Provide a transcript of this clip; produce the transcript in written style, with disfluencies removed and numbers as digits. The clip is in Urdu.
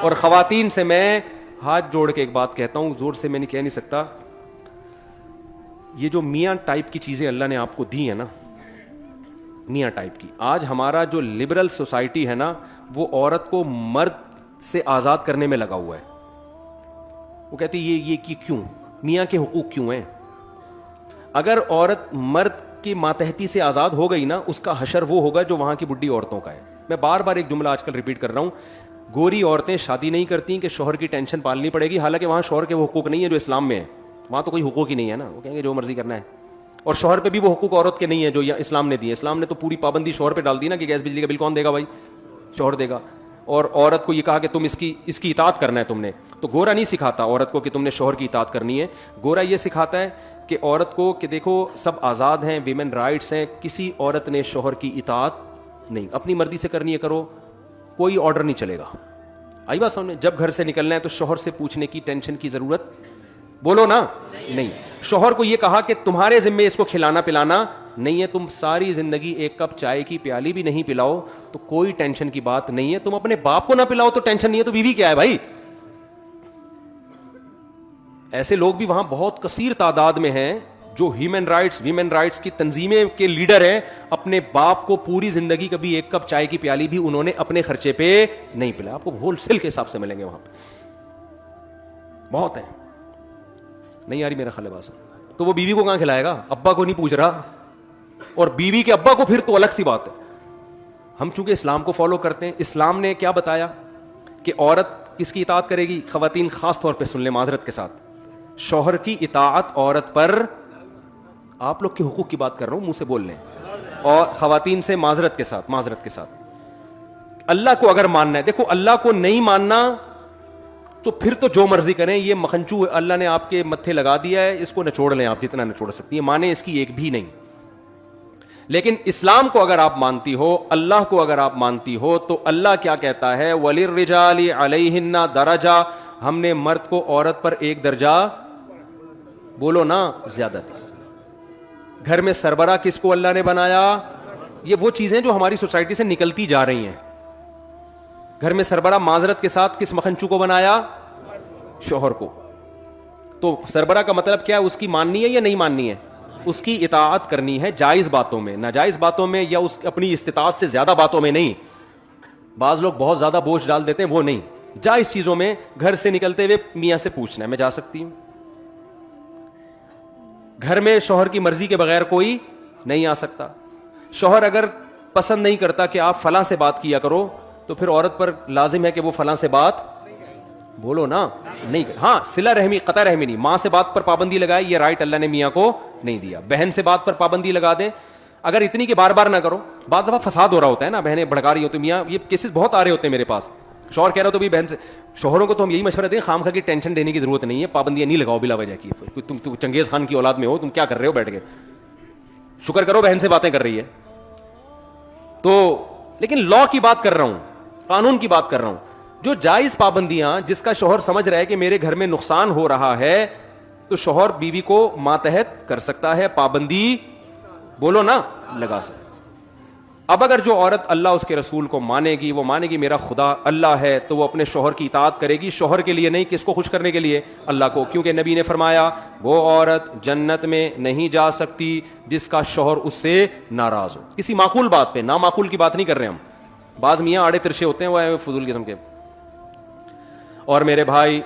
اور خواتین سے میں ہاتھ جوڑ کے ایک بات کہتا ہوں, زور سے میں نہیں کہہ نہیں سکتا, یہ جو میاں ٹائپ کی چیزیں اللہ نے آپ کو دی ہیں نا, میاں ٹائپ کی, آج ہمارا جو لبرل سوسائٹی ہے نا, وہ عورت کو مرد سے آزاد کرنے میں لگا ہوا ہے. وہ کہتی یہ کیوں, میاں کے حقوق کیوں ہیں؟ اگر عورت مرد کی ماتحتی سے آزاد ہو گئی نا, اس کا حشر وہ ہوگا جو وہاں کی بڈھی عورتوں کا ہے. میں بار بار ایک جملہ آج کل ریپیٹ کر رہا ہوں, گوری عورتیں شادی نہیں کرتی کہ شوہر کی ٹینشن پالنی پڑے گی, حالانکہ وہاں شوہر کے وہ حقوق نہیں ہے جو اسلام میں ہے. وہاں تو کوئی حقوق ہی نہیں ہے نا, وہ کہیں گے جو مرضی کرنا ہے. اور شوہر پہ بھی وہ حقوق عورت کے نہیں ہے جو اسلام نے دیے. اسلام نے تو پوری پابندی شوہر پہ ڈال دی نا کہ گیس بجلی کا بل کون دے گا بھائی, شوہر دے گا. اور عورت کو یہ کہا کہ تم اس کی اطاعت کرنا ہے تم نے. تو گورا نہیں سکھاتا عورت کو کہ تم نے شوہر کی اطاعت کرنی ہے. گورا یہ سکھاتا ہے کہ عورت کو کہ دیکھو سب آزاد ہیں, ویمن رائٹس ہیں, کسی عورت نے شوہر کی اطاعت نہیں, اپنی مرضی سے کرنی ہے کرو, کوئی آرڈر نہیں چلے گا. آئی بات سامنے؟ جب گھر سے نکلنا ہے تو شوہر سے پوچھنے کی ٹینشن کی ضرورت, بولو نا, نہیں. شوہر کو یہ کہا کہ تمہارے ذمے اس کو کھلانا پلانا نہیں ہے, تم ساری زندگی ایک کپ چائے کی پیالی بھی نہیں پلاؤ تو کوئی ٹینشن کی بات نہیں ہے. تم اپنے باپ کو نہ پلاؤ تو ٹینشن نہیں ہے, تو بیوی کیا ہے بھائی؟ ایسے لوگ بھی وہاں بہت کثیر تعداد میں ہیں جو ہیومن رائٹس ویمن رائٹس کی تنظیمیں کے لیڈر ہیں, اپنے باپ کو پوری زندگی کبھی ایک کپ چائے کی پیالی بھی انہوں نے اپنے خرچے پہ نہیں پلایا. آپ کو ہول سیل کے حساب سے ملیں گے وہاں پہ, بہت ہیں. نہیں آ رہی میرا خیال ہے بات؟ تو وہ بیوی کو کہاں کھلائے گا؟ ابا کو نہیں پوچھ رہا, اور بیوی کے ابا کو پھر تو الگ سی بات ہے. ہم چونکہ اسلام کو فالو کرتے ہیں, اسلام نے کیا بتایا کہ عورت کس کی اطاعت کرے گی؟ خواتین خاص طور پہ سن لیں معذرت کے ساتھ, شوہر کی اطاعت عورت پر, آپ لوگ کے حقوق کی بات کر رہا ہوں, منہ سے بول لیں, اور خواتین سے معذرت کے ساتھ اللہ کو اگر ماننا ہے, دیکھو اللہ کو نہیں ماننا تو پھر تو جو مرضی کریں, یہ مکھنچو اللہ نے آپ کے متھے لگا دیا ہے, اس کو نچوڑ لیں آپ جتنا نچوڑ سکتی ہیں, مانیں اس کی ایک بھی نہیں. لیکن اسلام کو اگر آپ مانتی ہو, اللہ کو اگر آپ مانتی ہو, تو اللہ کیا کہتا ہے؟ وَلِلرِّجَالِ عَلَيْهِنَّ دَرَجَةٌ, ہم نے مرد کو عورت پر ایک درجہ, بولو نا, زیادہ دی. گھر میں سربراہ کس کو اللہ نے بنایا؟ یہ وہ چیزیں جو ہماری سوسائٹی سے نکلتی جا رہی ہیں. گھر میں سربراہ معذرت کے ساتھ کس مکھنچو کو بنایا؟ شوہر کو. تو سربراہ کا مطلب کیا ہے؟ اس کی ماننی ہے یا نہیں ماننی ہے؟ اس کی اطاعت کرنی ہے, جائز باتوں میں, ناجائز باتوں میں یا اس اپنی استطاعت سے زیادہ باتوں میں نہیں. بعض لوگ بہت زیادہ بوجھ ڈال دیتے ہیں, وہ نہیں. جائز چیزوں میں گھر سے نکلتے ہوئے میاں سے پوچھنا ہے میں جا سکتی ہوں. گھر میں شوہر کی مرضی کے بغیر کوئی نہیں آ سکتا. شوہر اگر پسند نہیں کرتا کہ آپ فلاں سے بات کیا کرو, تو پھر عورت پر لازم ہے کہ وہ فلاں سے بات, بولو نا, نہیں. ہاں, صلہ رحمی, قطع رحمی نہیں, ماں سے بات پر پابندی لگائے, یہ رائٹ اللہ نے میاں کو نہیں دیا. بہن سے بات پر پابندی لگا دیں, اگر اتنی کہ بار بار نہ کرو. بعض دفعہ فساد ہو رہا ہوتا ہے نا, بہنیں بھڑکا رہی ہوتی, میاں یہ کیسز بہت آ رہے ہوتے ہیں میرے پاس. شوہر کہہ رہا تو بھی بہن سے, شوہروں کو تو ہم یہی مشورہ دیں, خام خواہ کی ٹینشن دینے کی ضرورت نہیں ہے, پابندیاں نہیں لگاؤ بلا وجہ کی. تم چنگیز خان کی اولاد میں ہو, تم کیا کر رہے ہو بیٹھ کے؟ شکر کرو بہن سے باتیں کر رہی ہے تو. لیکن لا کی بات کر رہا ہوں, قانون کی بات کر رہا ہوں. جو جائز پابندیاں جس کا شوہر سمجھ رہا ہے کہ میرے گھر میں نقصان ہو رہا ہے, تو شوہر بیوی کو ماتحت کر سکتا ہے, پابندی, بولو نا, لگا سکتا. اب اگر جو عورت اللہ اس کے رسول کو مانے گی, وہ مانے گی میرا خدا اللہ ہے, تو وہ اپنے شوہر کی اطاعت کرے گی, شوہر کے لیے نہیں. کس کو خوش کرنے کے لیے؟ اللہ کو. کیونکہ نبی نے فرمایا وہ عورت جنت میں نہیں جا سکتی جس کا شوہر اس سے ناراض ہو. کسی معقول بات پہ, نامعقول کی بات نہیں کر رہے ہم. بعض میاں آڑے ترشے ہوتے ہیں, وہ فضول قسم کے. اور میرے بھائی,